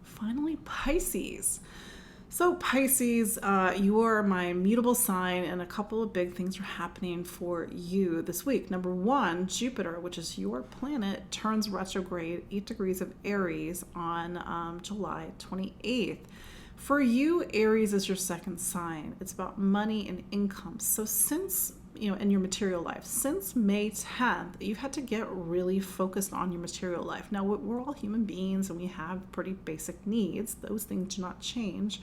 Finally, Pisces. So Pisces, you are my mutable sign, and a couple of big things are happening for you this week. Number one, Jupiter, which is your planet, turns retrograde 8 degrees of Aries on July 28th. For you, Aries is your second sign. It's about money and income. So since in your material life. Since May 10th, you've had to get really focused on your material life. Now, we're all human beings and we have pretty basic needs. Those things do not change.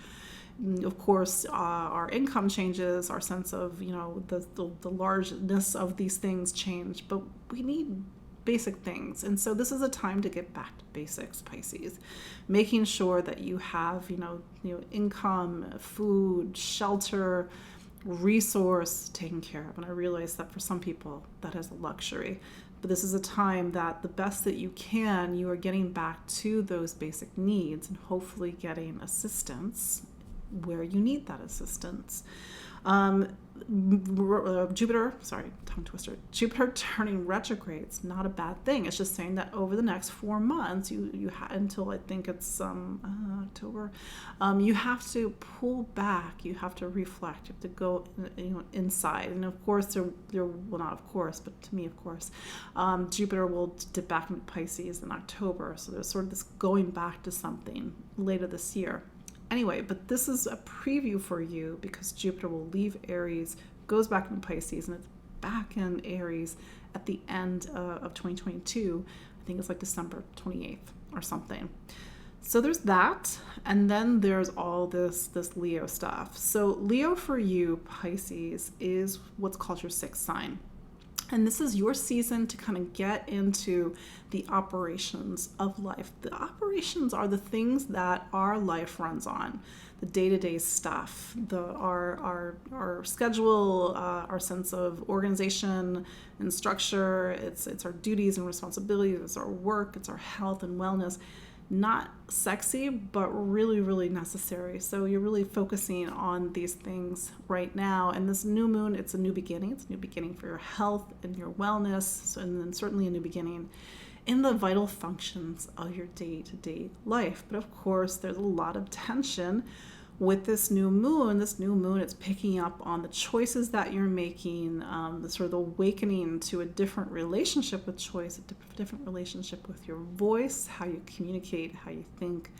Of course, our income changes, our sense of, the largeness of these things change, but we need basic things. And so this is a time to get back to basics, Pisces, making sure that you have, income, food, shelter, resource taken care of. And I realize that for some people that is a luxury, but this is a time that the best that you are getting back to those basic needs and hopefully getting assistance where you need that assistance. Jupiter turning retrograde, it's not a bad thing. It's just saying that over the next 4 months, you until I think it's October, you have to pull back, you have to reflect, you have to go inside. And of course, not of course, but to me, of course, Jupiter will dip back into Pisces in October. So there's sort of this going back to something later this year. Anyway, but this is a preview for you because Jupiter will leave Aries, goes back into Pisces, and it's back in Aries at the end of 2022. I think it's like December 28th or something. So there's that, and then there's all this Leo stuff. So Leo for you, Pisces, is what's called your sixth sign. And this is your season to kind of get into the operations of life. The operations are the things that our life runs on, the day-to-day stuff, our schedule, our sense of organization and structure. It's our duties and responsibilities, it's our work, it's our health and wellness. Not sexy, but really, really necessary. So you're really focusing on these things right now. And this new moon, it's a new beginning. It's a new beginning for your health and your wellness, and then certainly a new beginning in the vital functions of your day-to-day life. But of course, there's a lot of tension with this new moon, it's picking up on the choices that you're making, the sort of awakening to a different relationship with choice, a different relationship with your voice, how you communicate, how you think,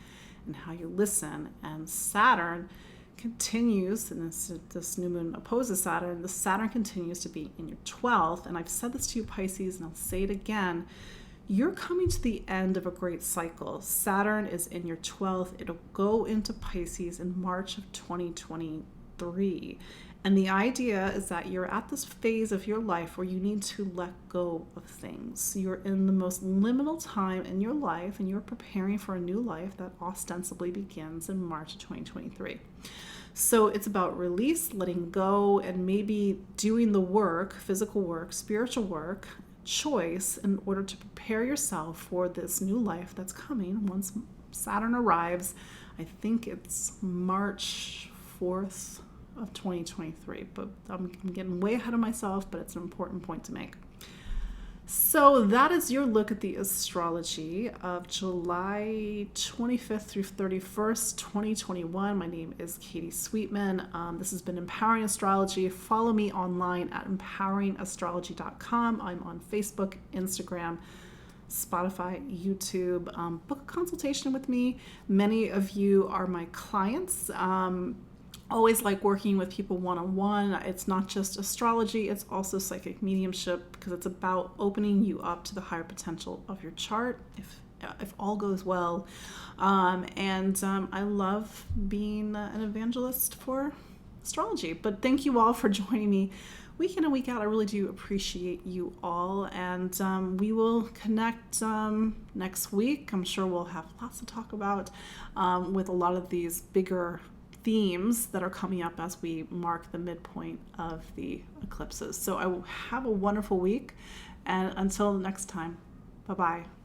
and how you listen. And Saturn continues, and this new moon opposes Saturn. The Saturn continues to be in your 12th, and I've said this to you, Pisces, and I'll say it again. You're coming to the end of a great cycle. Saturn is in your 12th. It'll go into Pisces in March of 2023. And the idea is that you're at this phase of your life where you need to let go of things. You're in the most liminal time in your life, and you're preparing for a new life that ostensibly begins in March of 2023. So it's about release, letting go, and maybe doing the work, physical work, spiritual work, choice, in order to prepare yourself for this new life that's coming once Saturn arrives. I think it's March 4th of 2023, but I'm getting way ahead of myself, but it's an important point to make. So that is your look at the astrology of July 25th through 31st, 2021. My name is Katie Sweetman. This has been Empowering Astrology. Follow me online at empoweringastrology.com. I'm on Facebook, Instagram, Spotify, YouTube. Book a consultation with me. Many of you are my clients. Always like working with people one-on-one. It's not just astrology, it's also psychic mediumship, because it's about opening you up to the higher potential of your chart, if all goes well. I love being an evangelist for astrology. But thank you all for joining me week in and week out. I really do appreciate you all, and we will connect next week. I'm sure we'll have lots to talk about with a lot of these bigger themes that are coming up as we mark the midpoint of the eclipses. So I will have a wonderful week, and until next time, bye-bye.